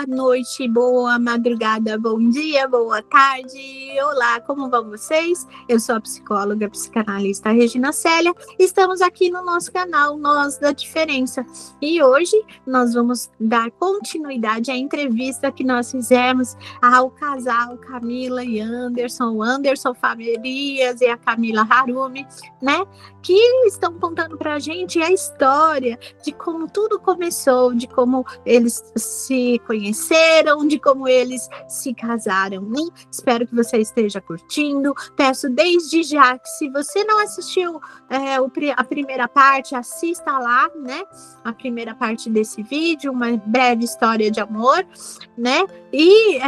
boa noite, boa madrugada, bom dia, boa tarde. Olá, como vão vocês? Eu sou a psicóloga, psicanalista Regina Célia. Estamos aqui no nosso canal Nós da Diferença. E hoje nós vamos dar continuidade à entrevista que nós fizemos ao casal Camila e Anderson, o Anderson Farias e a Camila Harumi, né? Que estão contando pra gente a história de como tudo começou, de como eles se conheceram, de como eles se casaram, né? Espero que você esteja curtindo. Peço desde já que, se você não assistiu a primeira parte, assista lá, né? A primeira parte desse vídeo, uma breve história de amor, né? E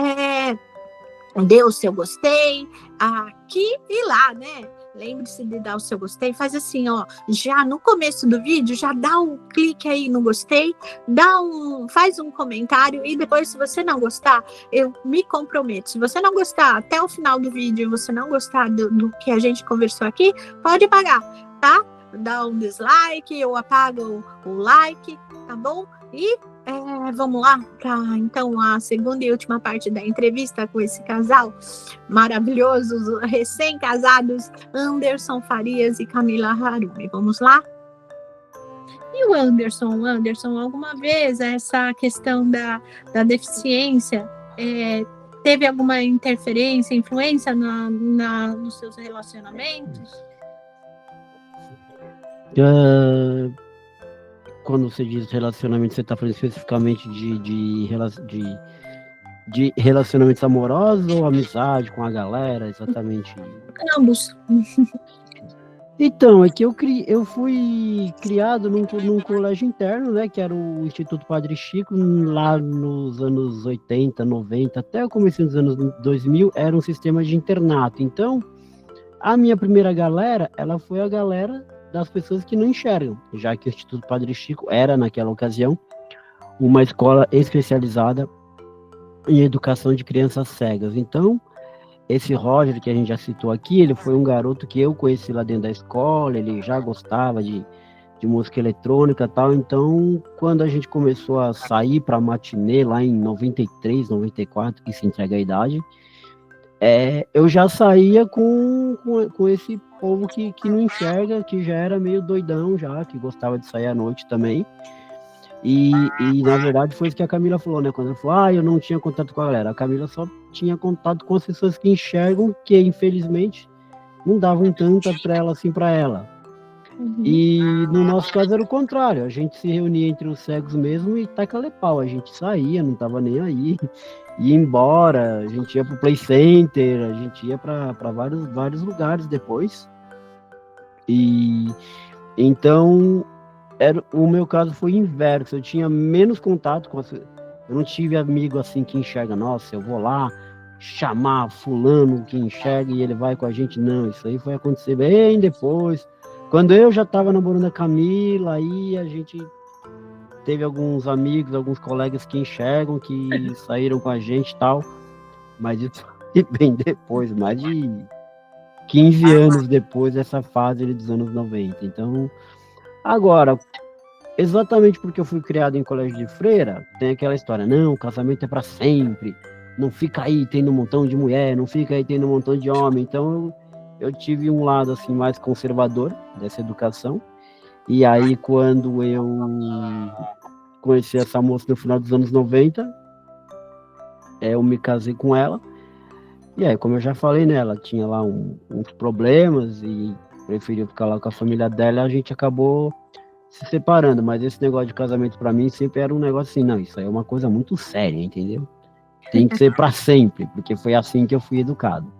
dê o seu gostei aqui e lá, né? Lembre-se de dar o seu gostei, faz assim, ó, já no começo do vídeo, já dá um clique aí no gostei, faz um comentário e depois, se você não gostar, eu me comprometo, se você não gostar até o final do vídeo, você não gostar do que a gente conversou aqui, pode apagar, tá? Dá um dislike ou apaga o like, tá bom? E vamos lá para então a segunda e última parte da entrevista com esse casal maravilhoso, os recém-casados Anderson Farias e Camila Harumi. Vamos lá? E o Anderson, alguma vez essa questão da deficiência teve alguma interferência, influência nos seus relacionamentos? Quando você diz relacionamento, você está falando especificamente de relacionamentos amorosos ou amizade com a galera, exatamente? Ambos. Então, é que eu fui criado num colégio interno, né, que era o Instituto Padre Chico, lá nos anos 80, 90, até o começo dos anos 2000, era um sistema de internato. Então, a minha primeira galera, ela foi a galera das pessoas que não enxergam, já que o Instituto Padre Chico era, naquela ocasião, uma escola especializada em educação de crianças cegas. Então, esse Roger, que a gente já citou aqui, ele foi um garoto que eu conheci lá dentro da escola, ele já gostava de música eletrônica e tal. Então, quando a gente começou a sair para matinê, lá em 93, 94, que se entrega a idade, eu já saía com esse povo que não enxerga, que já era meio doidão já, que gostava de sair à noite também. E na verdade foi isso que a Camila falou, né? Quando ela falou, eu não tinha contato com a galera. A Camila só tinha contato com as pessoas que enxergam, que infelizmente não davam tanta trela assim para ela. Uhum. E no nosso caso era o contrário, a gente se reunia entre os cegos mesmo e taca-lhe pau, a gente saía, não tava nem aí, ia embora, a gente ia pro Play Center, a gente ia para vários lugares depois. E então o meu caso foi inverso, eu tinha menos contato com eu não tive amigo assim que enxerga, nossa, eu vou lá chamar fulano que enxerga e ele vai com a gente, não, isso aí foi acontecer bem depois, quando eu já estava namorando a Camila, aí a gente teve alguns amigos, alguns colegas que enxergam, que saíram com a gente e tal, mas isso foi bem depois, mais de 15 anos depois dessa fase dos anos 90, então... Agora, exatamente porque eu fui criado em colégio de freira, tem aquela história, não, o casamento é para sempre, não fica aí tendo um montão de mulher, não fica aí tendo um montão de homem. Então, eu tive um lado assim mais conservador dessa educação. E aí, quando eu conheci essa moça no final dos anos 90, eu me casei com ela. E aí, como eu já falei, né, ela tinha lá uns problemas e preferiu ficar lá com a família dela, a gente acabou se separando, mas esse negócio de casamento para mim sempre era um negócio assim, não, isso aí é uma coisa muito séria, entendeu? Tem que ser para sempre, porque foi assim que eu fui educado.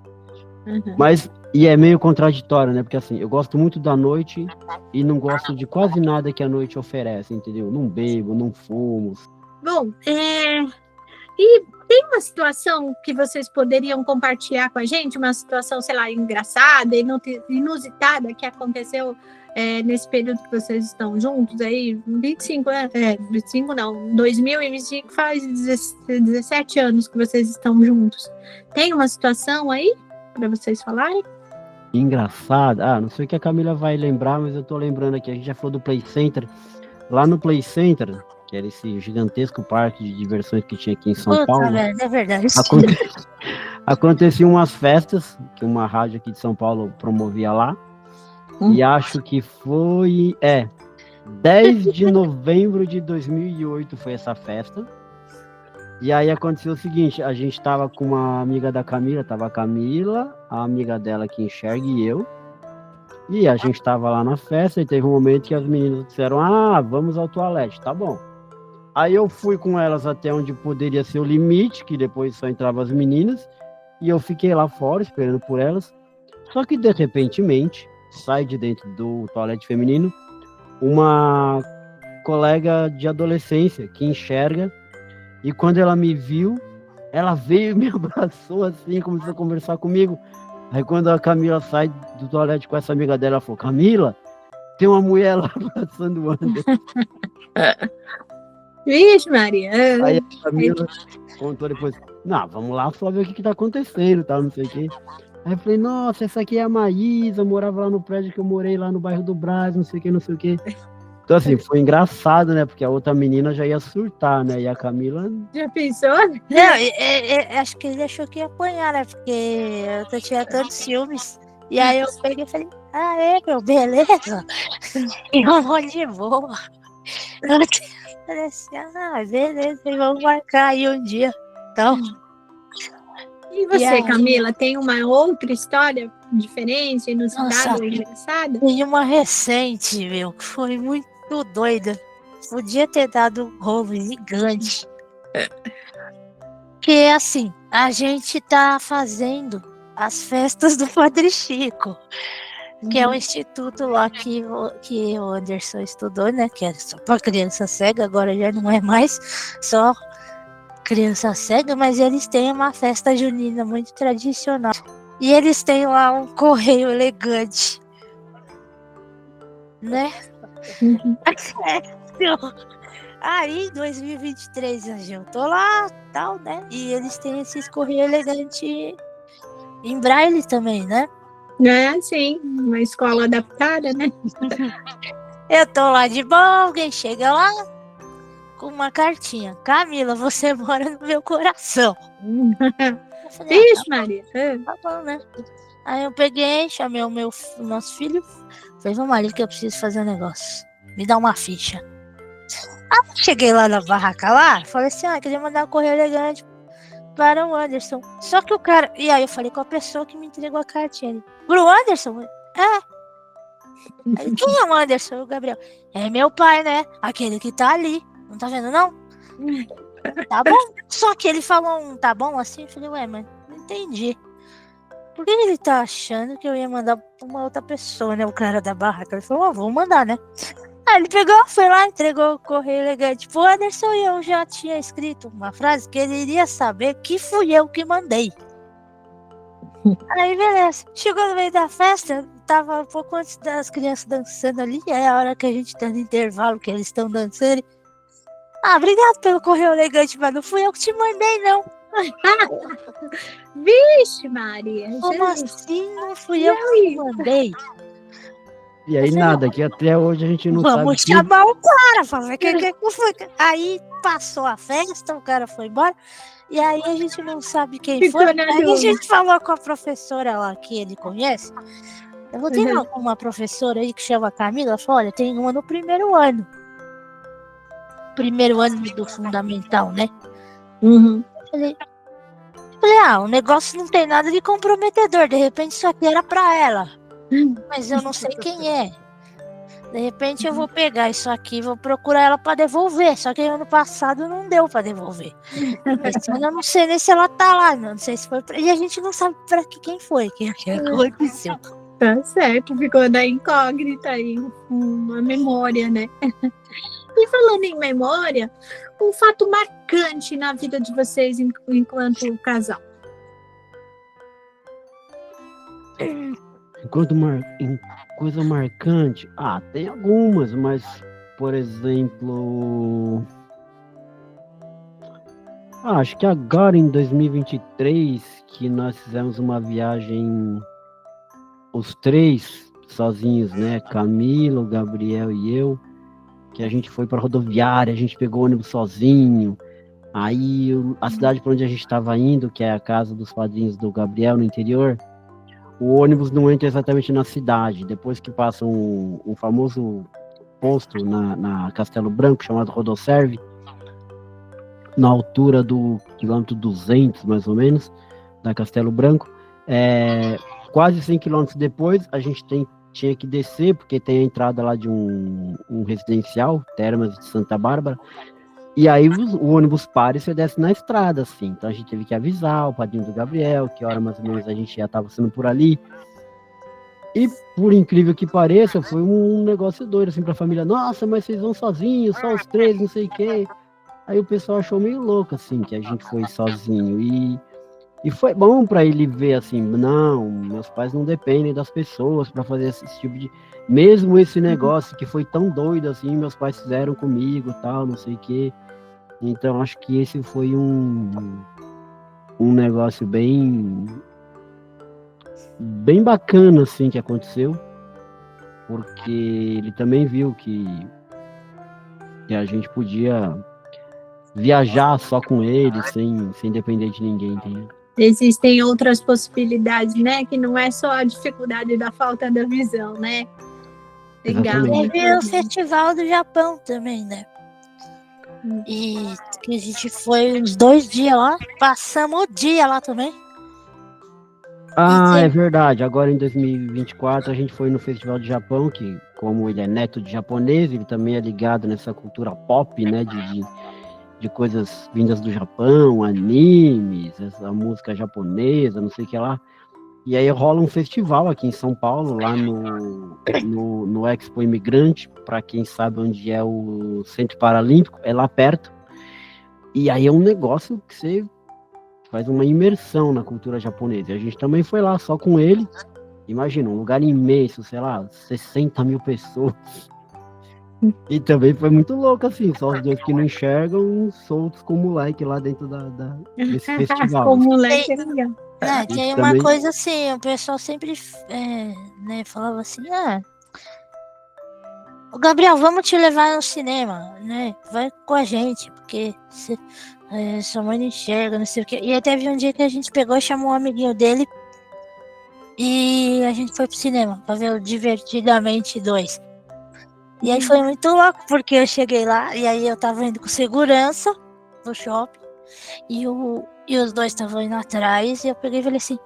Uhum. Mas, e é meio contraditório, né, porque assim, eu gosto muito da noite e não gosto de quase nada que a noite oferece, entendeu? Não bebo, não fumo. Bom, e tem uma situação que vocês poderiam compartilhar com a gente? Uma situação, sei lá, engraçada, inusitada que aconteceu nesse período que vocês estão juntos aí? 25 não, 2025 faz 17 anos que vocês estão juntos. Tem uma situação aí para vocês falarem? Engraçada? Não sei o que a Camila vai lembrar, mas eu tô lembrando aqui, a gente já falou do Play Center. Lá no Play Center, que era esse gigantesco parque de diversões que tinha aqui em São Paulo. Velho, é verdade. Aconteciam umas festas que uma rádio aqui de São Paulo promovia lá. E acho que foi 10 de novembro de 2008 foi essa festa. E aí aconteceu o seguinte, a gente tava com uma amiga da Camila, tava a Camila, a amiga dela que enxerga e eu. E a gente tava lá na festa e teve um momento que as meninas disseram, vamos ao toalete, tá bom. Aí eu fui com elas até onde poderia ser o limite, que depois só entravam as meninas, e eu fiquei lá fora esperando por elas. Só que de repentemente, sai de dentro do toalete feminino uma colega de adolescência que enxerga, e quando ela me viu, ela veio e me abraçou assim, começou a conversar comigo. Aí quando a Camila sai do toalete com essa amiga dela, ela falou, Camila, tem uma mulher lá abraçando o Anderson. Vixe, Maria. Aí a Camila contou depois, vamos lá só ver o que tá acontecendo, tal, não sei o quê. Aí eu falei, nossa, essa aqui é a Maísa, morava lá no prédio que eu morei, lá no bairro do Brás, não sei o quê, não sei o quê. Então, assim, foi engraçado, né? Porque a outra menina já ia surtar, né? E a Camila... Já pensou? Não, acho que ele achou que ia apanhar, né? Porque eu tinha tantos ciúmes. E aí eu peguei e falei, meu, beleza? E eu vou de boa. Eu falei assim, beleza, vamos marcar aí um dia. Então... E você, Camila, tem uma outra história diferente, inusitada, engraçada? Tem uma recente, meu, que foi muito doida. Podia ter dado um rolo gigante. Que é assim, a gente tá fazendo as festas do Padre Chico, que é um instituto lá que o Anderson estudou, né? Que é só pra criança cega, agora já não é mais só criança cega, mas eles têm uma festa junina muito tradicional. E eles têm lá um correio elegante, né? Aí, em 2023, eu tô lá, tal, né? E eles têm esses correio elegante em braille também, né? Sim, uma escola adaptada, né? Eu tô lá de boa, alguém chega lá com uma cartinha. Camila, você mora no meu coração. Falei, Ixi, Maria. Tá bom, né? Aí eu peguei, chamei o nosso filho. Falei, vamos ali que eu preciso fazer um negócio. Me dá uma ficha. Cheguei lá na barraca lá, falei assim, queria mandar um correio elegante para o Anderson. Só que o cara... E aí eu falei com a pessoa que me entregou a cartinha. Ele, pro Anderson? Aí, quem é o Anderson? O Gabriel. É meu pai, né? Aquele que tá ali. Não tá vendo, não? Tá bom. Só que ele falou um tá bom assim. Eu falei, mas não entendi. Por que ele tá achando que eu ia mandar pra uma outra pessoa, né? O cara da barraca. Ele falou, vou mandar, né? Aí ele pegou, foi lá, entregou o correio elegante pro Anderson e eu já tinha escrito uma frase que ele iria saber que fui eu que mandei. Aí, beleza. Chegou no meio da festa, tava um pouco antes das crianças dançando ali, é a hora que a gente tá no intervalo, que eles estão dançando. Obrigado pelo correio elegante, mas não fui eu que te mandei, não. Vixe, Maria. Como assim? Não fui eu que te mandei. E aí nada, que até hoje a gente não sabe. Vamos chamar o cara, falar que foi. Aí passou a festa, o cara foi embora. E aí a gente não sabe quem foi. Aí a gente falou com a professora lá que ele conhece. Eu vou ter uma professora aí que chama Camila. Ela falou, olha, tem uma no primeiro ano. Primeiro ano do fundamental, né? Uhum. Eu falei, o negócio não tem nada de comprometedor. De repente isso aqui era pra ela. Mas eu não sei quem é. De repente eu vou pegar isso aqui e vou procurar ela para devolver. Só que ano passado não deu para devolver. Eu não sei nem se ela tá lá. Não sei se foi pra... E a gente não sabe para quem foi. Que aconteceu. Tá certo, ficou da incógnita aí. Uma memória, né? E falando em memória, um fato marcante na vida de vocês enquanto casal. Coisa marcante, tem algumas, mas, por exemplo, acho que agora em 2023, que nós fizemos uma viagem, os três sozinhos, né, Camila, o Gabriel e eu, que a gente foi para rodoviária, a gente pegou ônibus sozinho. Aí a cidade para onde a gente estava indo, que é a casa dos padrinhos do Gabriel no interior, o ônibus não entra exatamente na cidade. Depois que passa um famoso posto na Castelo Branco, chamado Rodoserve, na altura do quilômetro 200, mais ou menos, da Castelo Branco, quase 100 quilômetros depois, a gente tinha que descer, porque tem a entrada lá de um residencial, Termas de Santa Bárbara, e aí o ônibus para e você desce na estrada, assim. Então a gente teve que avisar o padrinho do Gabriel, que hora mais ou menos a gente já estava sendo por ali. E por incrível que pareça, foi um negócio doido, assim, pra família. Nossa, mas vocês vão sozinhos, só os três, não sei o quê. Aí o pessoal achou meio louco, assim, que a gente foi sozinho. E foi bom para ele ver, assim, não, meus pais não dependem das pessoas para fazer esse tipo de... Mesmo esse negócio que foi tão doido, assim, meus pais fizeram comigo, tal, não sei o quê. Então, acho que esse foi um negócio bem bacana, assim, que aconteceu. Porque ele também viu que a gente podia viajar só com ele, sem depender de ninguém, entendeu? Existem outras possibilidades, né? Que não é só a dificuldade da falta da visão, né? Legal. Teve o Festival do Japão também, né? E que a gente foi uns 2 dias lá, passamos o dia lá também. Ah, é verdade. Agora em 2024 a gente foi no Festival do Japão, que como ele é neto de japonês, ele também é ligado nessa cultura pop, né? De coisas vindas do Japão, animes, essa música japonesa, não sei o que lá. E aí rola um festival aqui em São Paulo, lá no Expo Imigrante, para quem sabe onde é o Centro Paralímpico, é lá perto. E aí é um negócio que você faz uma imersão na cultura japonesa. E a gente também foi lá só com ele. Imagina, um lugar imenso, sei lá, 60 mil pessoas. E também foi muito louco, assim, só os dois que não enxergam, soltos com o moleque lá dentro desse festival. Com o moleque é legal. Tem uma coisa assim, o pessoal sempre falava assim, o Gabriel, vamos te levar no cinema, né? Vai com a gente, porque sua mãe não enxerga, não sei o quê. E aí teve um dia que a gente pegou e chamou um amiguinho dele e a gente foi pro cinema pra ver o Divertidamente 2. E aí foi muito louco, porque eu cheguei lá e aí eu tava indo com segurança no shopping e os dois estavam indo atrás e eu peguei e falei assim,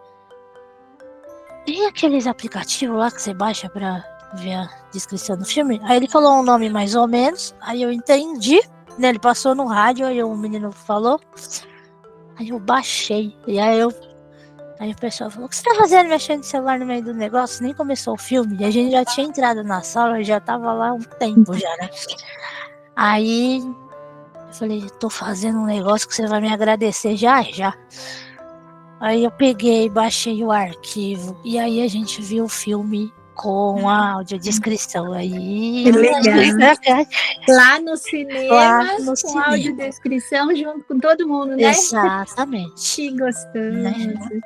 tem aqueles aplicativos lá que você baixa pra ver a descrição do filme? Aí ele falou um nome mais ou menos, aí eu entendi, né? Ele passou no rádio, aí o menino falou, aí eu baixei, e aí o pessoal falou, o que você tá fazendo mexendo no celular no meio do negócio? Nem começou o filme, e a gente já tinha entrado na sala, já tava lá um tempo já, né? Aí eu falei, tô fazendo um negócio que você vai me agradecer já. Aí eu peguei, baixei o arquivo, e aí a gente viu o filme com a audiodescrição. Aí legal. Lá no cinema, com audiodescrição junto com todo mundo, né? Exatamente. Que gostoso.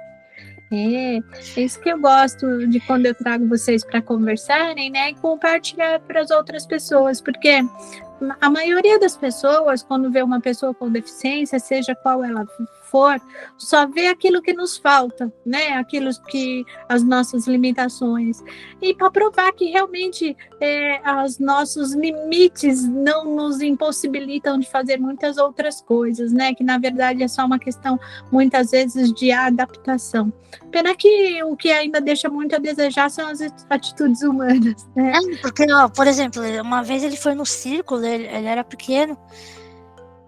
É isso que eu gosto de quando eu trago vocês para conversarem, né? E compartilhar para as outras pessoas, porque a maioria das pessoas, quando vê uma pessoa com deficiência, seja qual ela for, só vê aquilo que nos falta, né? Aquilo que as nossas limitações. E para provar que realmente os nossos limites não nos impossibilitam de fazer muitas outras coisas, né? Que na verdade é só uma questão, muitas vezes, de adaptação. Pena que o que ainda deixa muito a desejar são as atitudes humanas, né? Porque, por exemplo, uma vez ele foi no círculo, ele era pequeno,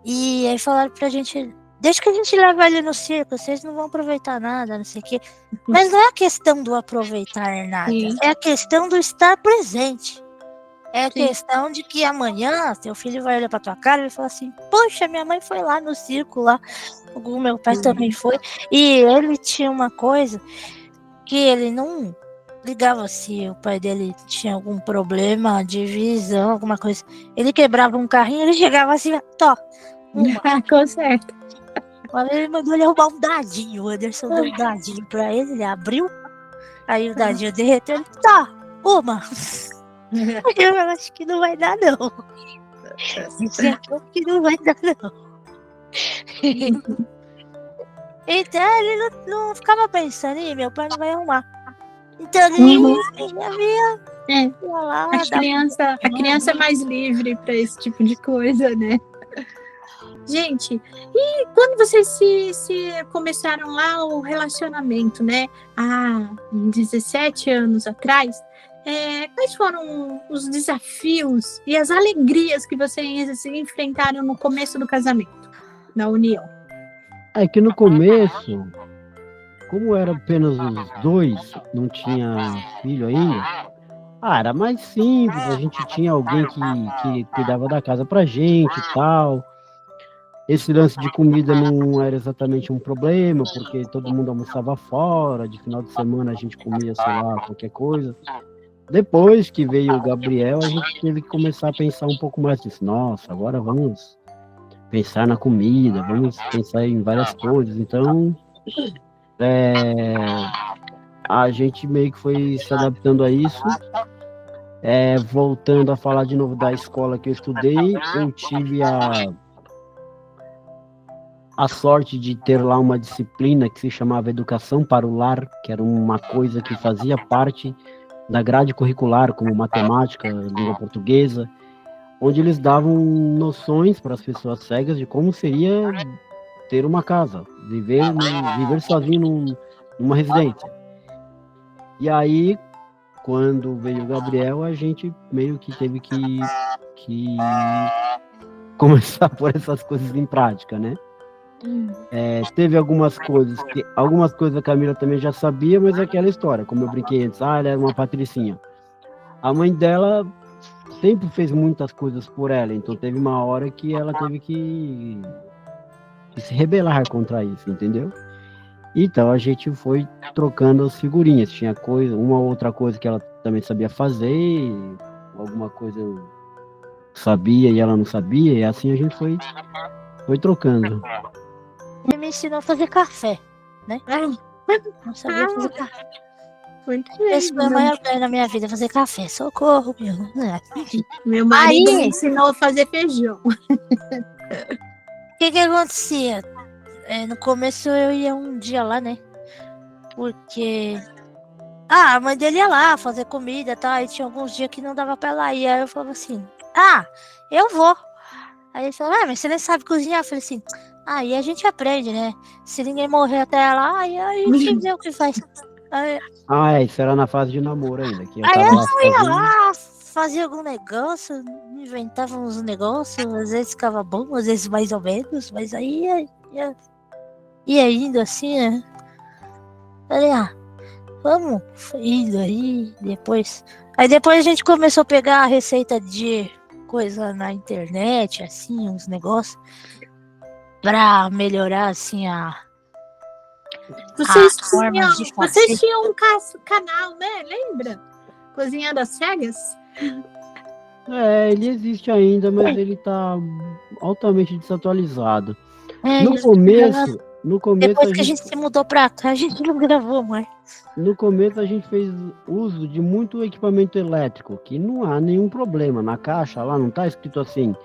e aí falaram pra gente, deixa que a gente leva ele no circo, vocês não vão aproveitar nada, não sei o quê. Mas não é a questão do aproveitar nada, é a questão do estar presente. É a questão de que amanhã teu filho vai olhar pra tua cara e vai falar assim, poxa, minha mãe foi lá no circo, lá, o meu pai também foi, e ele tinha uma coisa que ele não ligava se o pai dele tinha algum problema de visão, alguma coisa. Ele quebrava um carrinho, ele chegava assim, conserta. Ele mandou ele arrumar um dadinho, o Anderson deu um dadinho pra ele abriu, aí o dadinho derreteu, ele, uma. Eu acho que não vai dar, não. Esse aqui não vai dar, não. Então ele não ficava pensando, "Ih, meu pai não vai arrumar." Então ele já via É. lá. A criança é mais livre para esse tipo de coisa, né? Gente, e quando vocês se começaram lá o relacionamento, né? Há 17 anos atrás, quais foram os desafios e as alegrias que vocês enfrentaram no começo do casamento, na união? É que no começo, como era apenas os dois, não tinha filho ainda, era mais simples, a gente tinha alguém que cuidava da casa pra gente e tal. Esse lance de comida não era exatamente um problema, porque todo mundo almoçava fora, de final de semana a gente comia, sei lá, qualquer coisa. Depois que veio o Gabriel, a gente teve que começar a pensar um pouco mais disso. Nossa, agora vamos pensar na comida, vamos pensar em várias coisas. Então, a gente meio que foi se adaptando a isso. Voltando a falar de novo da escola que eu estudei, eu tive a sorte de ter lá uma disciplina que se chamava Educação para o Lar, que era uma coisa que fazia parte da grade curricular, como matemática, língua portuguesa, onde eles davam noções para as pessoas cegas de como seria ter uma casa, viver sozinho numa residência. E aí, quando veio o Gabriel, a gente meio que teve que começar a pôr essas coisas em prática, né? Teve algumas coisas a Camila também já sabia, mas é aquela história, como eu brinquei antes, ela era uma patricinha. A mãe dela sempre fez muitas coisas por ela, então teve uma hora que ela teve que se rebelar contra isso, entendeu? Então a gente foi trocando as figurinhas, tinha uma outra coisa que ela também sabia fazer, alguma coisa eu sabia e ela não sabia, e assim a gente foi trocando. Ele me ensinou a fazer café, né? Não sabia fazer café. Muito bem. Esse foi o maior ganho na minha vida, fazer café. Socorro, meu. Meu marido me ensinou a fazer feijão. O que acontecia? No começo eu ia um dia lá, né? Porque a mãe dele ia lá fazer comida, tá? E tinha alguns dias que não dava pra ela ir. Aí eu falava assim, eu vou. Aí ele falou, mas você nem sabe cozinhar? Eu falei assim, aí a gente aprende, né? Se ninguém morrer até lá, aí a gente vê o que faz. Isso era na fase de namoro ainda. Que eu ia lá, fazia algum negócio, inventava uns negócios, às vezes ficava bom, às vezes mais ou menos, mas aí ia indo assim, né? Falei, vamos indo aí, depois. Aí depois a gente começou a pegar a receita de coisa na internet, assim, uns negócios, pra melhorar, assim, Vocês tinham um canal, né? Lembra? Cozinhando às Cegas? Ele existe ainda, mas ele tá altamente desatualizado. No começo depois que a gente se mudou pra cá, a gente não gravou mais. No começo a gente fez uso de muito equipamento elétrico, que não há nenhum problema. Na caixa lá não tá escrito assim,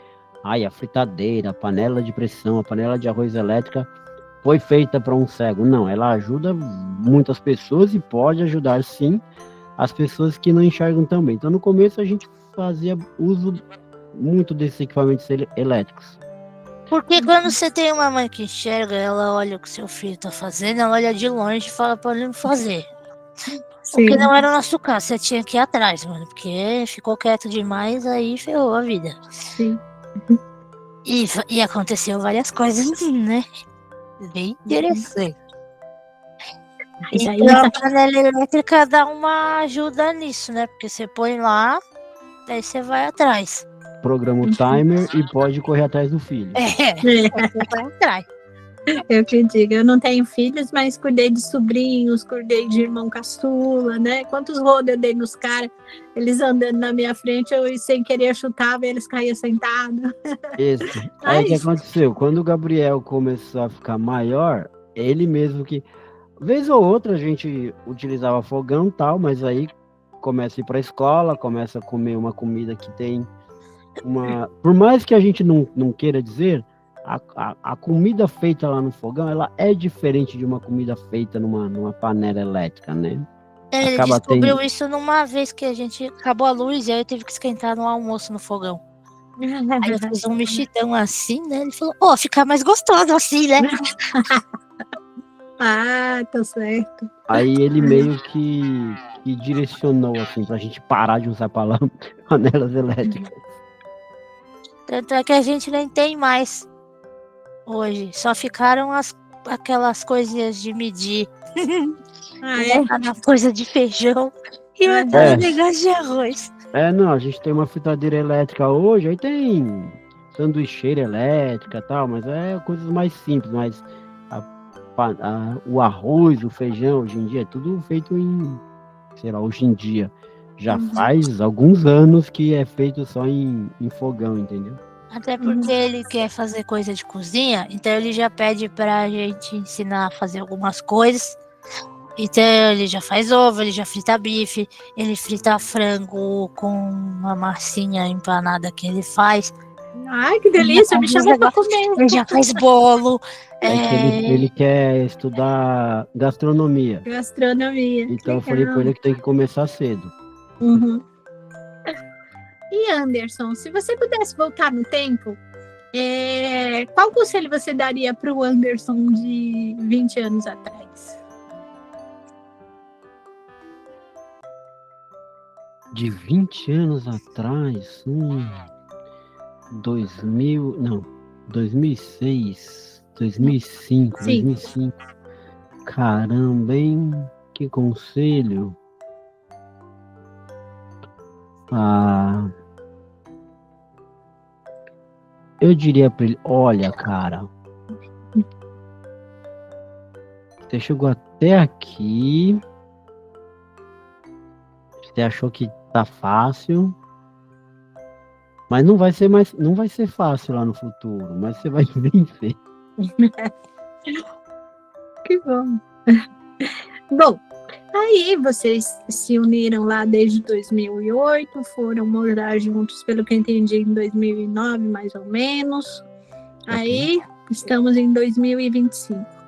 a fritadeira, a panela de pressão, a panela de arroz elétrica foi feita para um cego. Não, ela ajuda muitas pessoas e pode ajudar sim as pessoas que não enxergam também. Então no começo a gente fazia uso muito desses equipamentos elétricos. Porque quando você tem uma mãe que enxerga, ela olha o que seu filho tá fazendo, ela olha de longe e fala para ele não fazer. Sim. Porque não era o nosso caso, você tinha que ir atrás, mano. Porque ficou quieto demais, aí ferrou a vida. Sim. E aconteceu várias coisas, né? Bem interessante. Então a panela elétrica dá uma ajuda nisso, né? Porque você põe lá, daí você vai atrás. Programa o timer e pode correr atrás do filho. Você vai atrás. Eu que digo, eu não tenho filhos, mas cuidei de sobrinhos, cuidei de irmão caçula, né? Quantos rodos eu dei nos caras, eles andando na minha frente, eu sem querer chutava e eles caíam sentados. Isso. Aí o que aconteceu? Quando o Gabriel começou a ficar maior, ele mesmo que... Vez ou outra a gente utilizava fogão e tal, mas aí começa a ir pra escola, começa a comer uma comida que tem Por mais que a gente não queira dizer, a comida feita lá no fogão, ela é diferente de uma comida feita numa panela elétrica, né? Ele Acaba descobriu isso numa vez que a gente acabou a luz e aí eu tive que esquentar no almoço no fogão. Aí eu fiz um mexidão assim, né? Ele falou, fica mais gostoso assim, né? Ah, tá certo. Aí ele meio que direcionou, assim, pra gente parar de usar panelas elétricas. Tanto é que a gente nem tem mais hoje. Só ficaram aquelas coisinhas de medir. Na coisa de feijão e outras negócios de arroz. Não, a gente tem uma fritadeira elétrica hoje, aí tem sanduicheira elétrica e tal, mas é coisas mais simples, mas o arroz, o feijão, hoje em dia, é tudo feito sei lá, hoje em dia. Já faz alguns anos que é feito só em fogão, entendeu? Até porque ele quer fazer coisa de cozinha, então ele já pede pra gente ensinar a fazer algumas coisas. Então ele já faz ovo, ele já frita bife, ele frita frango com uma massinha empanada que ele faz. Ai, que delícia, me chama pra comer. Ele já faz bolo. Ele quer estudar gastronomia. Então eu falei pra ele que tem que começar cedo. E Anderson, se você pudesse voltar no tempo, qual conselho você daria para o Anderson de 20 anos atrás? De 20 anos atrás? 2006, 2005, Sim. 2005. Caramba, hein? Que conselho. Eu diria pra ele, olha, cara, você chegou até aqui, você achou que tá fácil, mas não vai ser fácil lá no futuro, mas você vai vencer. Que bom. Bom, aí vocês se uniram lá desde 2008, foram morar juntos, pelo que eu entendi, em 2009, mais ou menos. Aí estamos em 2025.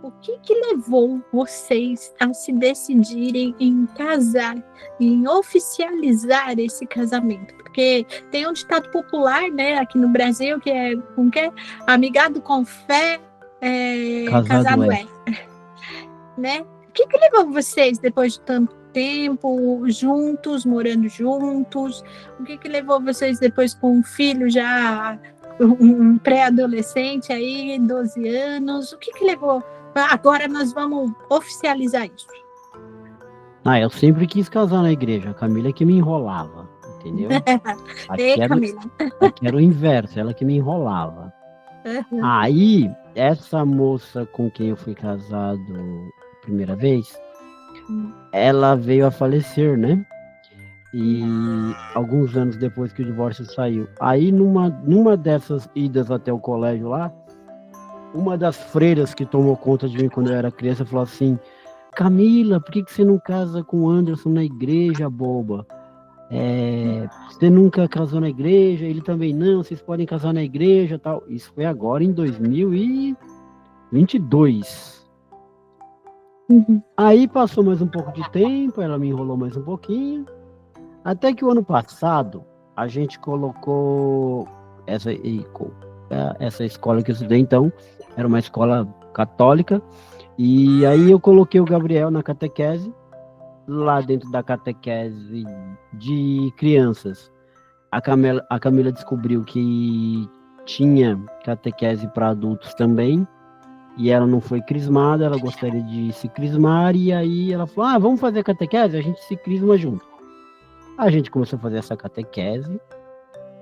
O que levou vocês a se decidirem em casar, em oficializar esse casamento? Porque tem um ditado popular, né, aqui no Brasil, que é amigado com fé, casado é. Né? O que levou vocês, depois de tanto tempo, juntos, morando juntos? O que levou vocês depois com um filho já, um pré-adolescente aí, 12 anos? O que levou? Agora nós vamos oficializar isso. Eu sempre quis casar na igreja. A Camila que me enrolava, entendeu? Aqui era o inverso, ela que me enrolava. Aí, essa moça com quem eu fui casado a primeira vez, ela veio a falecer, né? E alguns anos depois que o divórcio saiu. Aí, numa dessas idas até o colégio lá, uma das freiras que tomou conta de mim quando eu era criança falou assim: Camila, por que você não casa com o Anderson na igreja, boba? Você nunca casou na igreja, ele também não, vocês podem casar na igreja e tal. Isso foi agora em 2022. Aí passou mais um pouco de tempo, ela me enrolou mais um pouquinho, até que o ano passado a gente colocou essa escola que eu estudei, então era uma escola católica, e aí eu coloquei o Gabriel na catequese, lá dentro da catequese de crianças. A Camila descobriu que tinha catequese para adultos também, e ela não foi crismada, ela gostaria de se crismar, e aí ela falou, vamos fazer catequese, a gente se crisma junto. A gente começou a fazer essa catequese.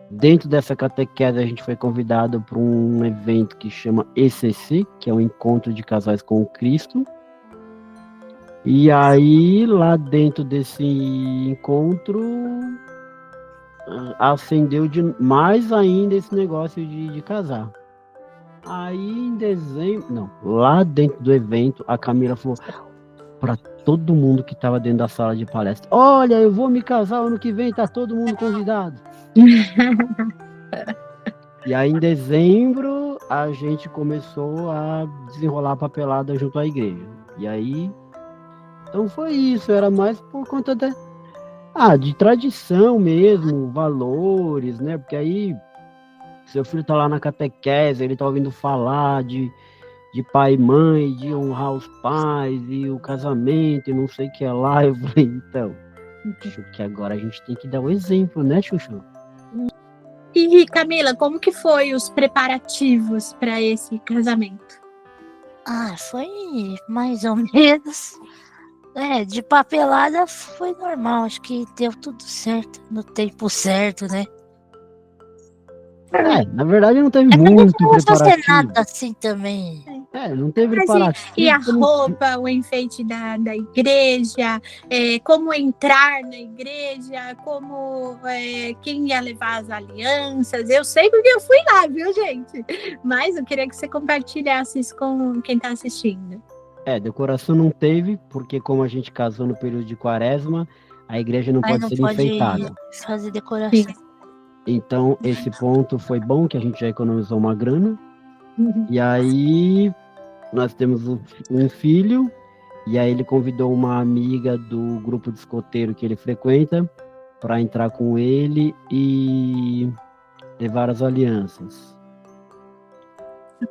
Dentro dessa catequese a gente foi convidado para um evento que chama ECC, que é o Encontro de Casais com Cristo. E aí, lá dentro desse encontro, acendeu mais ainda esse negócio de casar. Aí, em dezembro, lá dentro do evento, a Camila falou, para todo mundo que estava dentro da sala de palestra. Olha, eu vou me casar ano que vem, tá todo mundo convidado. E aí, em dezembro, a gente começou a desenrolar a papelada junto à igreja. E aí, então foi isso, era mais por conta de tradição mesmo, valores, né? Porque aí, seu filho tá lá na catequese, ele tá ouvindo falar de pai e mãe, de honrar os pais, e o casamento, e não sei o que é lá. Eu falei, então, acho que agora a gente tem que dar o exemplo, né, Chuchu? E Camila, como que foi os preparativos para esse casamento? Foi mais ou menos. De papelada foi normal, acho que deu tudo certo, no tempo certo, né? Na verdade não teve Não muito vou fazer preparativo. nada assim também. Não teve Mas preparativo. e a roupa, o enfeite da igreja, como entrar na igreja, quem ia levar as alianças? Eu sei porque eu fui lá, viu, gente? Mas eu queria que você compartilhasse isso com quem está assistindo. Decoração não teve, porque como a gente casou no período de quaresma, a igreja não pode ser enfeitada. Fazer decoração. Sim. Então, esse ponto foi bom, que a gente já economizou uma grana. E aí, nós temos um filho, e aí ele convidou uma amiga do grupo de escoteiro que ele frequenta para entrar com ele e levar as alianças.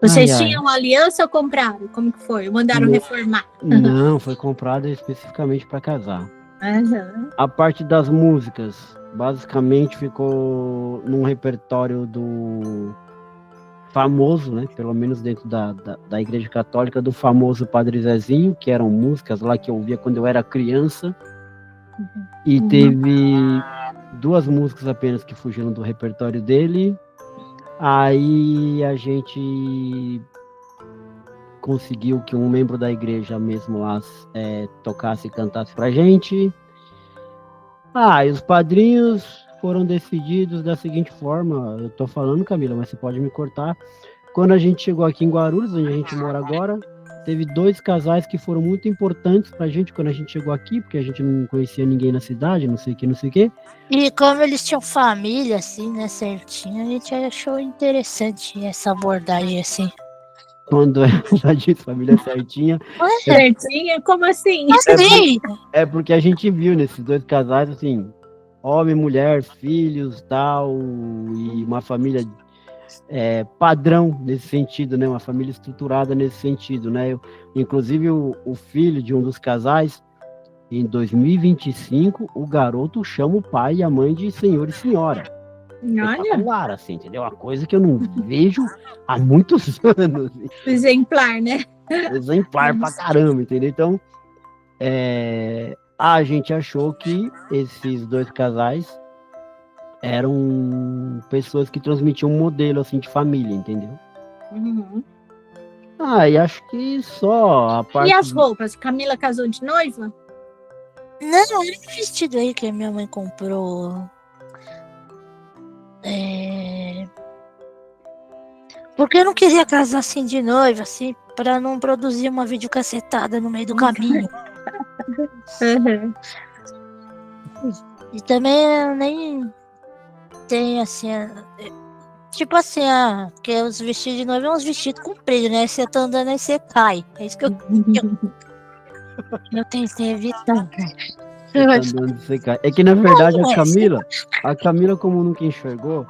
Vocês tinham aliança ou compraram? Como que foi? Mandaram reformar? Não, foi comprada especificamente para casar. Uhum. A parte das músicas, basicamente ficou num repertório do famoso, né? Pelo menos dentro da Igreja Católica, do famoso Padre Zezinho, que eram músicas lá que eu ouvia quando eu era criança. E teve 2 músicas apenas que fugiram do repertório dele. Aí a gente conseguiu que um membro da igreja mesmo lá tocasse e cantasse pra gente. E os padrinhos foram decididos da seguinte forma. Eu tô falando, Camila, mas você pode me cortar. Quando a gente chegou aqui em Guarulhos, onde a gente mora agora, teve 2 casais que foram muito importantes pra gente quando a gente chegou aqui, porque a gente não conhecia ninguém na cidade, não sei o que. E como eles tinham família, assim, né, certinho, a gente achou interessante essa abordagem, assim. Quando ela diz família certinha... Certinha? Como assim? Assim! É porque a gente viu nesses 2 casais, assim, homem, mulher, filhos, tal, e uma família padrão nesse sentido, né? Uma família estruturada nesse sentido, né? Inclusive, o filho de um dos casais, em 2025, o garoto chama o pai e a mãe de senhor e senhora. Espetacular, assim, entendeu? Uma coisa que eu não vejo há muitos anos. Exemplar, né? Exemplar pra caramba, entendeu? Então, a gente achou que esses 2 casais eram pessoas que transmitiam um modelo, assim, de família, entendeu? Uhum. E acho que só a parte... E as roupas? Camila casou de noiva? Não, esse vestido aí que a minha mãe comprou. Porque eu não queria casar assim de noiva, assim, pra não produzir uma videocassetada no meio do caminho. Uhum. E também eu nem tenho assim. Tipo assim, porque os vestidos de noiva é uns vestidos compridos, né? Você tá andando aí você cai. É isso que eu tentei evitar. É que na verdade a Camila, como nunca enxergou,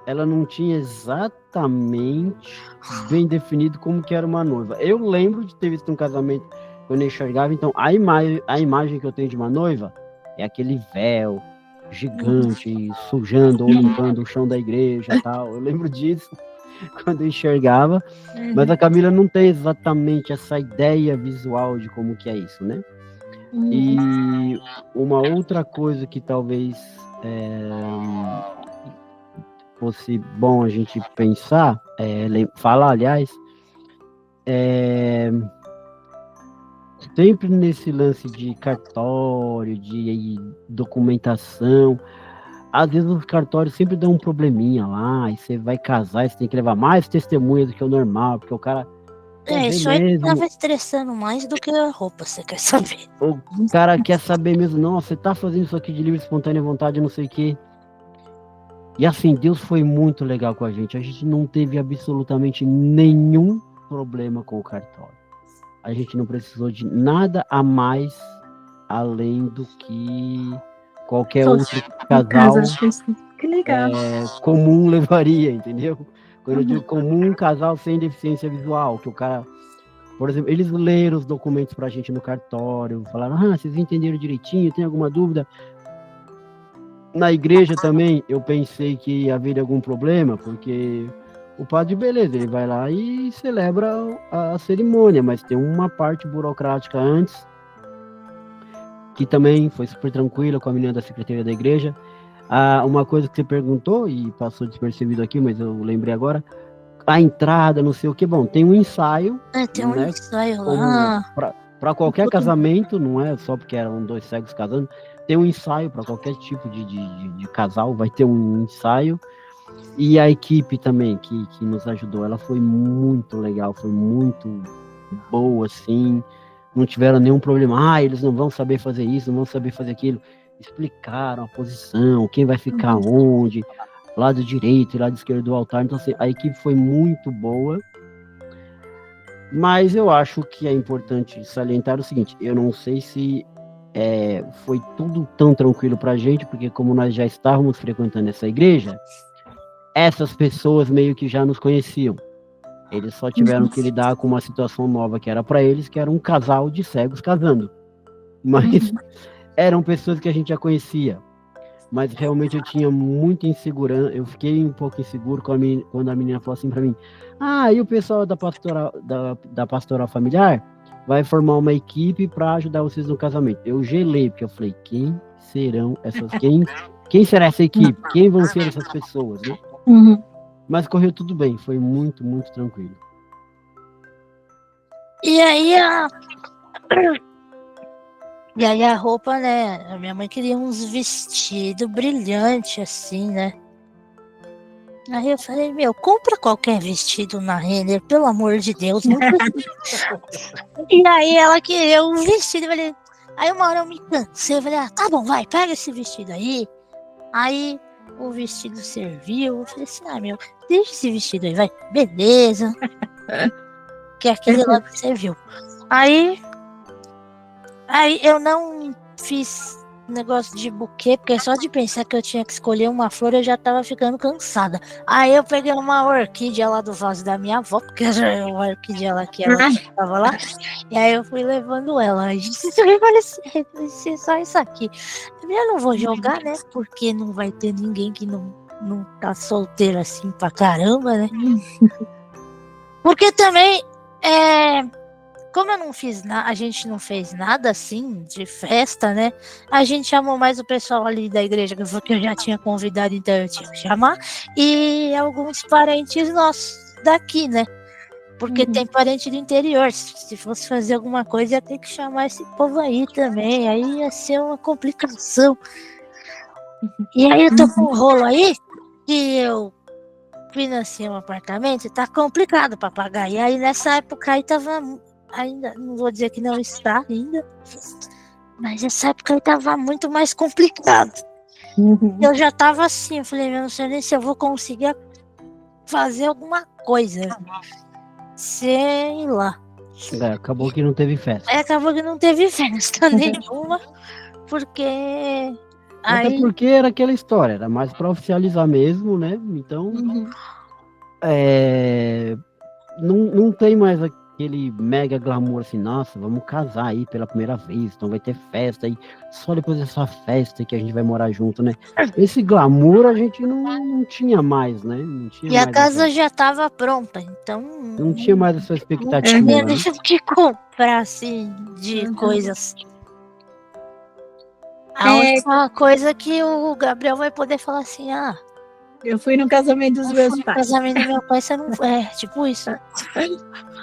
ela não tinha exatamente bem definido como que era uma noiva. Eu lembro de ter visto um casamento quando eu enxergava, então a imagem que eu tenho de uma noiva é aquele véu gigante, sujando ou limpando o chão da igreja e tal. Eu lembro disso quando eu enxergava, mas a Camila não tem exatamente essa ideia visual de como que é isso, né? E uma outra coisa que talvez fosse bom a gente pensar, falar, aliás, sempre nesse lance de cartório, de documentação, às vezes os cartórios sempre dão um probleminha lá, e você vai casar, e você tem que levar mais testemunhas do que o normal, porque o cara Quer ver Isso aí mesmo? tava estressando mais do que a roupa, você quer saber? O cara quer saber mesmo, não, você tá fazendo isso aqui de livre, espontânea vontade, não sei o quê. E assim, Deus foi muito legal com a gente não teve absolutamente nenhum problema com o cartório. A gente não precisou de nada a mais, além do que qualquer outro casal Que legal. comum levaria, entendeu? Quando eu Uhum. digo comum, um casal sem deficiência visual, que o cara, por exemplo, eles leram os documentos pra gente no cartório, falaram, vocês entenderam direitinho, tem alguma dúvida? Na igreja também, eu pensei que haveria algum problema, porque o padre, beleza, ele vai lá e celebra a cerimônia, mas tem uma parte burocrática antes, que também foi super tranquila com a menina da secretaria da igreja. Uma coisa que você perguntou, e passou despercebido aqui, mas eu lembrei agora, a entrada, não sei o que, bom, tem um ensaio, Tem um né, ensaio como lá. para qualquer casamento, não é só porque eram dois cegos casando, tem um ensaio para qualquer tipo de casal, vai ter um ensaio. E a equipe também que nos ajudou, ela foi muito legal, foi muito boa, assim, não tiveram nenhum problema, eles não vão saber fazer isso, não vão saber fazer aquilo, explicaram a posição, quem vai ficar onde, lado direito e lado esquerdo do altar, então assim, a equipe foi muito boa. Mas eu acho que é importante salientar o seguinte, eu não sei se foi tudo tão tranquilo pra gente, porque como nós já estávamos frequentando essa igreja, essas pessoas meio que já nos conheciam. Eles só tiveram que lidar com uma situação nova que era para eles, que era um casal de cegos casando. Mas eram pessoas que a gente já conhecia. Mas realmente eu tinha muita insegurança, eu fiquei um pouco inseguro quando a menina falou assim para mim, e o pessoal da pastoral familiar vai formar uma equipe para ajudar vocês no casamento. Eu gelei, porque eu falei, quem serão essas, quem será essa equipe? Quem vão ser essas pessoas, né? Uhum. Mas correu tudo bem, foi muito, muito tranquilo. E aí a roupa, né? A minha mãe queria uns vestidos brilhantes, assim, né? Aí eu falei, compra qualquer vestido na Renner, pelo amor de Deus, não precisa. E aí ela queria um vestido, eu falei, aí uma hora eu me cansei, eu falei, tá bom, vai, pega esse vestido aí. Aí o vestido serviu, eu falei assim, deixa esse vestido aí, vai, beleza. Que é aquele lá que serviu. Aí eu não fiz negócio de buquê, porque só de pensar que eu tinha que escolher uma flor, eu já tava ficando cansada. Aí eu peguei uma orquídea lá do vaso da minha avó, porque era uma orquídea lá que ela tava lá, e aí eu fui levando ela. A gente vai ser só isso aqui. Eu não vou jogar, né? Porque não vai ter ninguém que não tá solteiro assim pra caramba, né? Porque também como eu não fiz nada, a gente não fez nada assim de festa, né? A gente chamou mais o pessoal ali da igreja, que eu já tinha convidado, então eu tinha que chamar, e alguns parentes nossos daqui, né? Porque tem parente do interior. Se fosse fazer alguma coisa, ia ter que chamar esse povo aí também. Aí ia ser uma complicação. E aí eu tô com um rolo aí que eu financiei um apartamento e tá complicado para pagar. E aí nessa época aí tava ainda, não vou dizer que não está ainda, mas essa época aí tava muito mais complicado. Eu já tava assim, eu falei, eu não sei nem se eu vou conseguir fazer alguma coisa. Sei lá. Acabou que não teve festa. Acabou que não teve festa nenhuma, porque Até porque era aquela história, era mais para oficializar mesmo, né? Então, não tem mais aquele mega glamour assim, nossa, vamos casar aí pela primeira vez, então vai ter festa aí, só depois dessa festa que a gente vai morar junto, né? Esse glamour a gente não tinha mais, né? Não tinha e a mais casa já estava pronta, então não tinha mais essa expectativa. Não tinha nem o que comprar assim de coisas. A única coisa que o Gabriel vai poder falar assim, eu fui no casamento dos meus pais. No casamento do meu pai, você não foi. Tipo isso.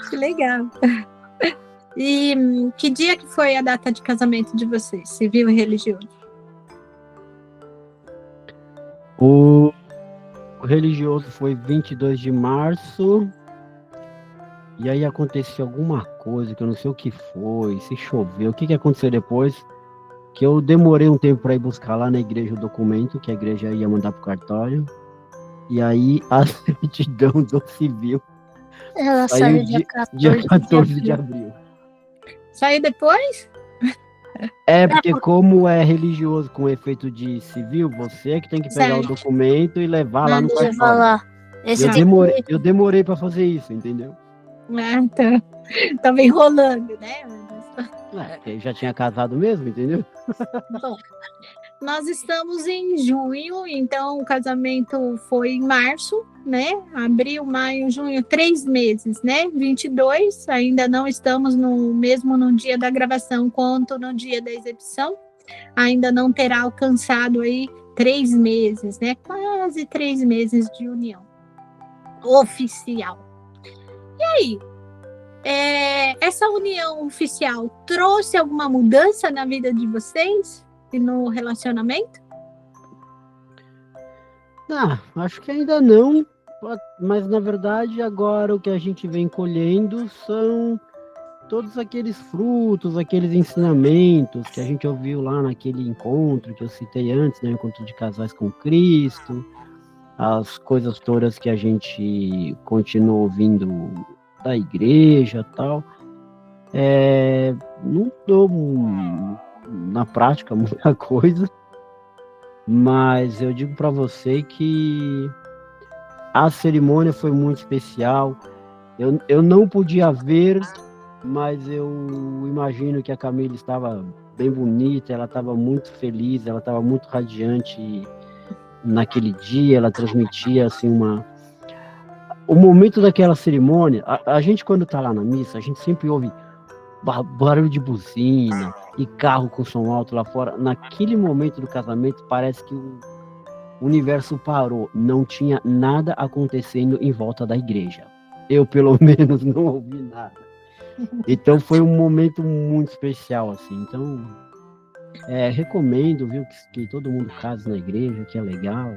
Que legal. E que dia que foi a data de casamento de vocês, civil e religioso? O religioso foi 22 de março e aí aconteceu alguma coisa que eu não sei o que foi, se choveu, o que que aconteceu depois, que eu demorei um tempo para ir buscar lá na igreja o documento que a igreja ia mandar pro cartório, e aí a certidão do civil Ela saiu saiu dia dia 14 14 de de abril. abril. Saiu depois? É, porque como é religioso com efeito de civil, você é que tem que pegar o Certo. documento e levar lá no Levar cartório. lá. E Esse eu tem demorei, que... eu demorei para fazer isso, entendeu? Ah, tá. Tava enrolando, né? Porque já tinha casado mesmo, entendeu? Bom, nós estamos em junho, então o casamento foi em março, né? Abril, maio, junho, 3 meses, né? 22, ainda não estamos mesmo no dia da gravação quanto no dia da exibição. Ainda não terá alcançado aí 3 meses, né? Quase 3 meses de união oficial. E aí? Essa união oficial trouxe alguma mudança na vida de vocês e no relacionamento? Acho que ainda não, mas na verdade agora o que a gente vem colhendo são todos aqueles frutos, aqueles ensinamentos que a gente ouviu lá naquele encontro que eu citei antes, né? Encontro de casais com Cristo, as coisas todas que a gente continua ouvindo da igreja e tal. Não dou na prática muita coisa, mas eu digo para você que a cerimônia foi muito especial. Eu não podia ver, mas eu imagino que a Camila estava bem bonita, ela estava muito feliz, ela estava muito radiante naquele dia, ela transmitia assim o momento daquela cerimônia. A gente quando está lá na missa, a gente sempre ouve barulho de buzina e carro com som alto lá fora. Naquele momento do casamento parece que o universo parou, não tinha nada acontecendo em volta da igreja. Eu pelo menos não ouvi nada. Então foi um momento muito especial assim. Então recomendo, viu, que todo mundo case na igreja, que é legal,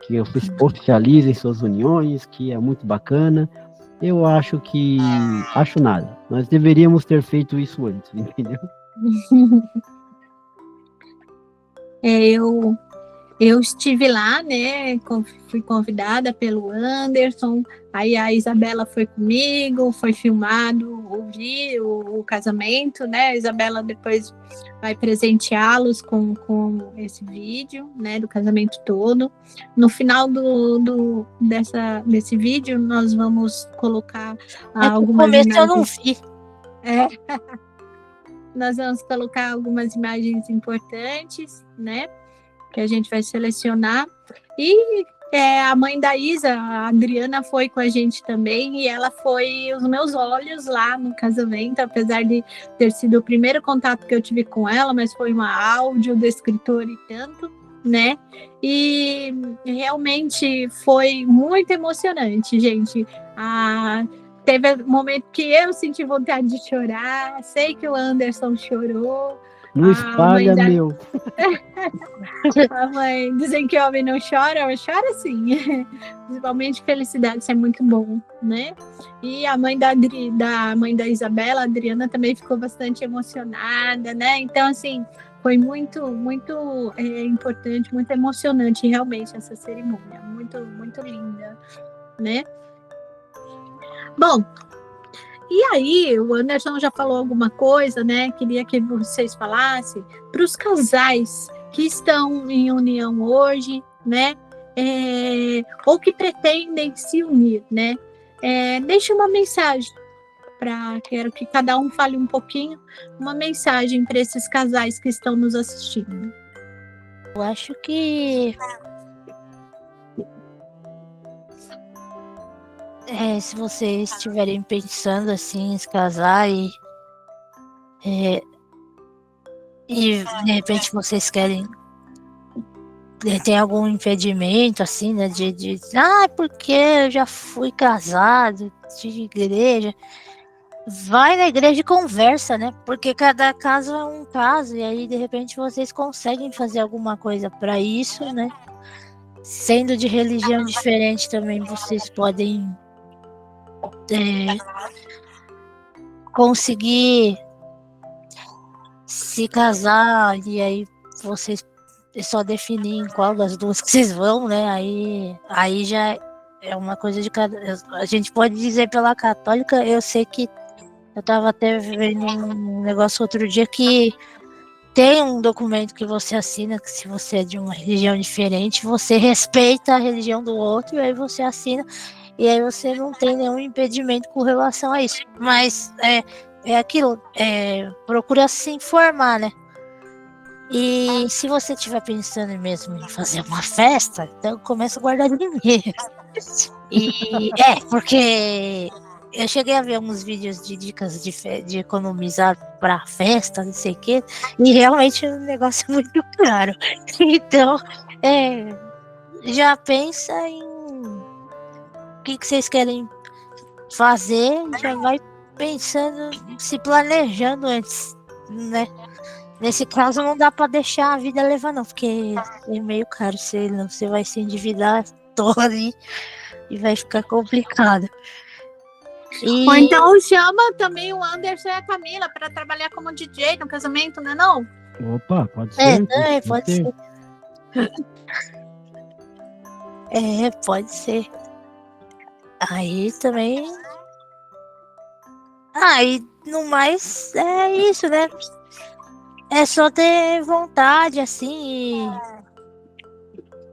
que oficializem suas uniões, que é muito bacana. Eu acho nada. Nós deveríamos ter feito isso antes, entendeu? Eu estive lá, né? Fui convidada pelo Anderson, aí a Isabela foi comigo, foi filmado, ouvi o casamento, né? A Isabela depois vai presenteá-los com esse vídeo, né? Do casamento todo. No final desse vídeo, nós vamos colocar algumas começo imagens. eu não vi. Nós vamos colocar algumas imagens importantes, né? Que a gente vai selecionar. E a mãe da Isa, a Adriana, foi com a gente também, e ela foi os meus olhos lá no casamento, apesar de ter sido o primeiro contato que eu tive com ela, mas foi uma áudio do escritor e tanto, né? E realmente foi muito emocionante, gente. Teve um momento que eu senti vontade de chorar, sei que o Anderson chorou. Não espalha, meu. A mãe, dizem que homem não chora, mas chora sim. Principalmente felicidade, isso é muito bom, né? E a mãe da mãe da Isabela, a Adriana, também ficou bastante emocionada, né? Então, assim, foi muito, muito importante, muito emocionante realmente essa cerimônia, muito, muito linda, né? Bom, e aí, o Anderson já falou alguma coisa, né? Queria que vocês falassem para os casais que estão em união hoje, né? Ou que pretendem se unir, né? Deixe uma mensagem quero que cada um fale um pouquinho, uma mensagem para esses casais que estão nos assistindo. Eu acho que se vocês estiverem pensando assim em se casar e de repente vocês querem tem algum impedimento assim, né, porque eu já fui casado de igreja, vai na igreja e conversa, né, porque cada caso é um caso, e aí de repente vocês conseguem fazer alguma coisa para isso, né, sendo de religião diferente também vocês podem conseguir se casar e aí vocês só definir em qual das duas que vocês vão, né? Aí já é uma coisa de cada. A gente pode dizer pela católica, eu sei que eu tava até vendo um negócio outro dia que tem um documento que você assina, que se você é de uma religião diferente, você respeita a religião do outro, e aí você assina, e aí você não tem nenhum impedimento com relação a isso. Mas é aquilo, procura se informar, né? E se você estiver pensando mesmo em fazer uma festa, então começa a guardar dinheiro. E porque eu cheguei a ver alguns vídeos de dicas de economizar para festa, não sei o quê, e realmente o negócio é muito caro. Então, já pensa em o que vocês querem fazer, já vai pensando, se planejando antes, né? Nesse caso não dá para deixar a vida levar não, porque é meio caro, você vai se endividar todo ali e vai ficar complicado. Ou então chama também o Anderson e a Camila para trabalhar como DJ no casamento, não é não? Opa, pode ser. Pode ser. Pode ser. Aí também. E no mais é isso, né? É só ter vontade, assim,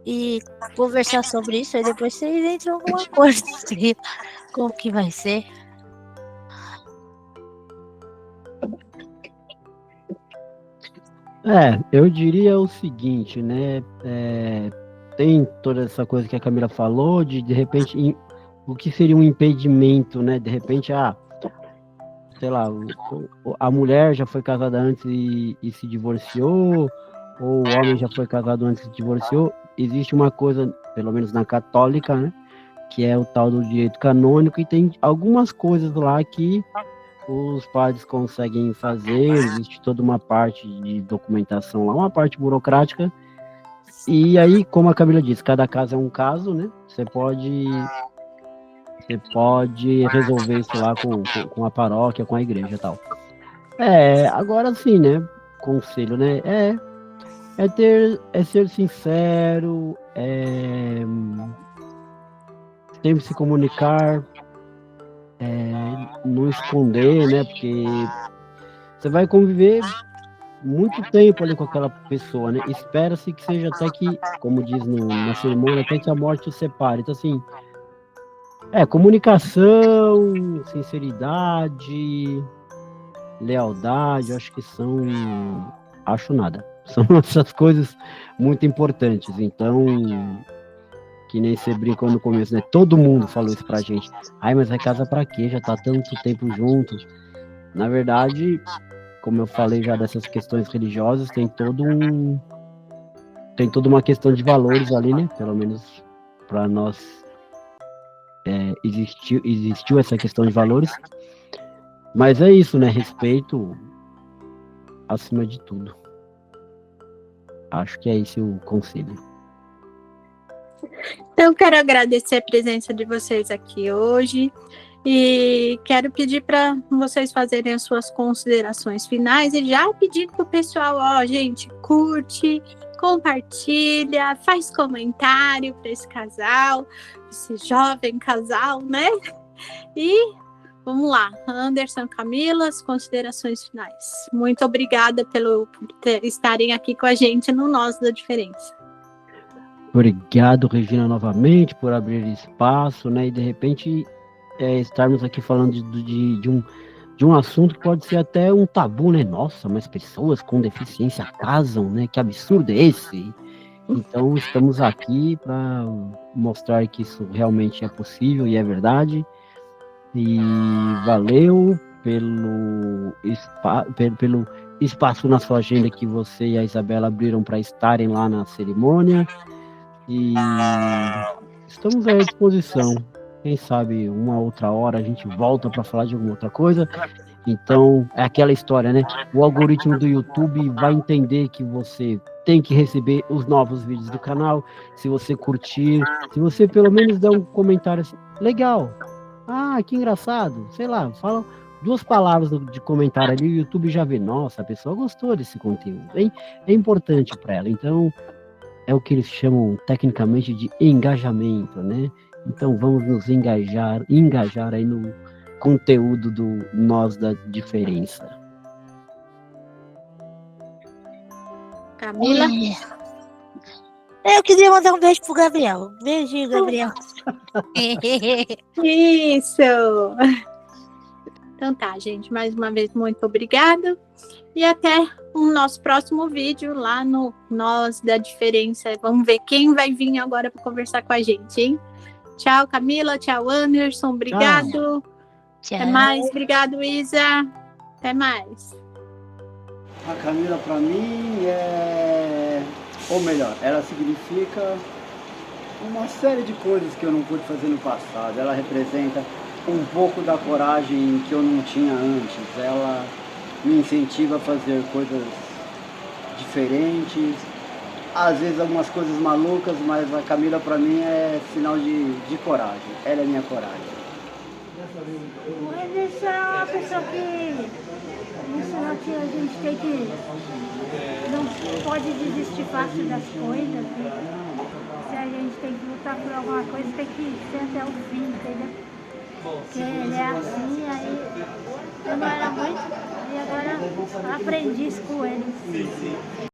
e conversar sobre isso, aí depois vocês entram em alguma coisa, como que vai ser. Eu diria o seguinte, né? Tem toda essa coisa que a Camila falou, de repente, o que seria um impedimento, né? De repente, sei lá, a mulher já foi casada antes e se divorciou, ou o homem já foi casado antes e se divorciou. Existe uma coisa, pelo menos na católica, né, que é o tal do direito canônico, e tem algumas coisas lá que os padres conseguem fazer, existe toda uma parte de documentação lá, uma parte burocrática, e aí, como a Camila disse, cada caso é um caso, né, você pode resolver isso lá com a paróquia, com a igreja e tal. Agora sim, né? Conselho, né? Ser sincero, sempre se comunicar, não esconder, né? Porque você vai conviver muito tempo ali com aquela pessoa, né? Espera-se que seja até que, como diz na cerimônia, até que a morte os separe. Então, assim, comunicação, sinceridade, lealdade, acho que acho nada. São essas coisas muito importantes. Então, que nem você brincou no começo, né? Todo mundo falou isso pra gente. Mas vai casa pra quê? Já tá tanto tempo junto. Na verdade, como eu falei já dessas questões religiosas, tem toda uma questão de valores ali, né? Pelo menos para nós. Existiu essa questão de valores, mas é isso, né? Respeito acima de tudo. Acho que é esse o conselho. Eu quero agradecer a presença de vocês aqui hoje e quero pedir para vocês fazerem as suas considerações finais e já pedir para o pessoal, gente, curte, compartilha, faz comentário para esse casal, esse jovem casal, né? E vamos lá, Anderson, Camila, as considerações finais. Muito obrigada por estarem aqui com a gente no Nós da Diferença. Obrigado, Regina, novamente, por abrir espaço, né? E de repente estarmos aqui falando de um assunto que pode ser até um tabu, né? Nossa, mas pessoas com deficiência casam, né? Que absurdo é esse? Então, estamos aqui para mostrar que isso realmente é possível e é verdade. E valeu pelo espaço na sua agenda que você e a Isabela abriram para estarem lá na cerimônia. E estamos à disposição. Quem sabe uma outra hora a gente volta para falar de alguma outra coisa. Então, é aquela história, né? O algoritmo do YouTube vai entender que você tem que receber os novos vídeos do canal. Se você curtir, se você pelo menos der um comentário assim, legal. ah, que engraçado, sei lá, fala 2 palavras de comentário ali, o YouTube já vê, nossa, a pessoa gostou desse conteúdo, é importante para ela. Então, é o que eles chamam tecnicamente de engajamento, né? Então, vamos nos engajar aí no conteúdo do Nós da Diferença. Camila? Eu queria mandar um beijo pro Gabriel. Beijinho, Gabriel. Isso! Então tá, gente, mais uma vez, muito obrigada. E até o nosso próximo vídeo lá no Nós da Diferença. Vamos ver quem vai vir agora para conversar com a gente, hein? Tchau, Camila. Tchau, Anderson. Obrigado. Tchau. Até mais. Obrigado, Isa. Até mais. A Camila, para mim, ou melhor, ela significa uma série de coisas que eu não pude fazer no passado. Ela representa um pouco da coragem que eu não tinha antes. Ela me incentiva a fazer coisas diferentes, às vezes algumas coisas malucas, mas a Camila para mim é sinal de coragem. Ela é minha coragem. O Anderson é uma pessoa que ensina que a gente tem que não pode desistir fácil das coisas. Né? Se a gente tem que lutar por alguma coisa, tem que ser até o fim, entendeu? Porque ele é assim, aí eu não era muito, e agora aprendi isso com ele.